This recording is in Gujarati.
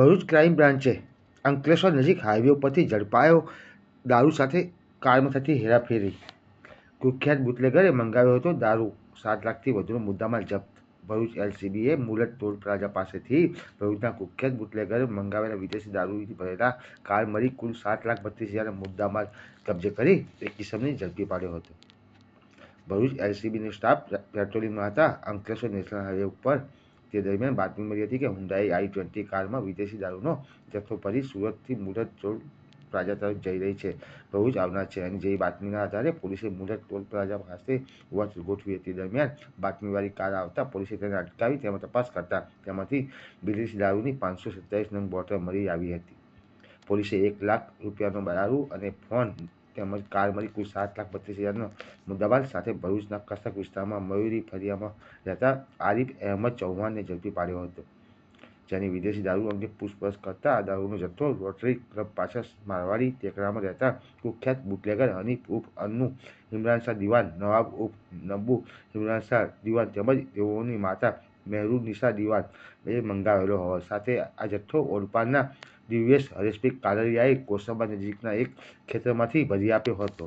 ભરૂચ ક્રાઇમ બ્રાન્ચે અંકલેશ્વર નજીક હાઈવે ઉપરથી ઝડપાયો દારૂ સાથે કારમાં થતી હેરાફેરી। કુખ્યાત બુટલેગરે મંગાવ્યો હતો દારૂ, 7 લાખથી વધુનો મુદ્દામાલ જપ્ત। ભરૂચ એલસીબીએ મુલત ટોલ પ્લાઝા પાસેથી ભરૂચના કુખ્યાત બુટલેગરે મંગાવેલા વિદેશી દારૂથી ભરેલા કાર મળી કુલ 7,32,000નો મુદ્દામાલ કબજે કરી એક ઇસમને ઝડપી પાડ્યો હતો। ભરૂચ એલસીબીનો સ્ટાફ પેટ્રોલિંગમાં હતા અંકલેશ્વર નેશનલ હાઈવે ઉપર। તે દરમિયાન બાતમી મળી હતી કે હુન્ડાઈ i20 કારમાં વિદેશી દારૂનો જથ્થો ભરી સુરતથી મુલત ટોલ પ્લાઝા તરફ જઈ રહી છે, ભરૂચ આવનાર છે અને જેવી બાતમીના આધારે પોલીસે મુલત ટોલ પ્લાઝા પાસે વોચ ગોઠવી હતી। દરમિયાન બાતમીવાળી કાર આવતા પોલીસે તેને અટકાવી તેમાં તપાસ કરતા તેમાંથી વિદેશી દારૂની 527 નંગ બોટલ મળી આવી હતી। પોલીસે 1 લાખ રૂપિયાનો દારૂ અને ફોન તેમજ કાર મળી કુલ 7,32,000નો મુદ્દામાલ સાથે ભરૂચના કસક વિસ્તારમાં મયુરી ફળિયામાં રહેતા આરિફ અહેમદ ચૌહાણને ઝડપી પાડ્યો હતો, જેની વિદેશી દારૂ અંગે પૂછપરછ કરતા આ દારૂનો જથ્થો રોટરી ક્લબ પાછળ મારવાડી ટેકરામાં રહેતા કુખ્યાત બુટલેગર હનીફ ઉર્ફ અન્નુ, ઇમરાનશાહ દિવાન, નવાબ ઉર્ફ નબ્બુ, ઇમરાનશાહ દિવાન તેમજ તેઓની માતા મહેરુનિસા દિવાન એ મંગાવેલો હોવા સાથે આ જથ્થો ઓલપાડના દિવ્યેશ હરેશભાઈ કાલરિયાએ કોસંબા નજીકના એક ખેતરમાંથી ભરી આપ્યો હતો।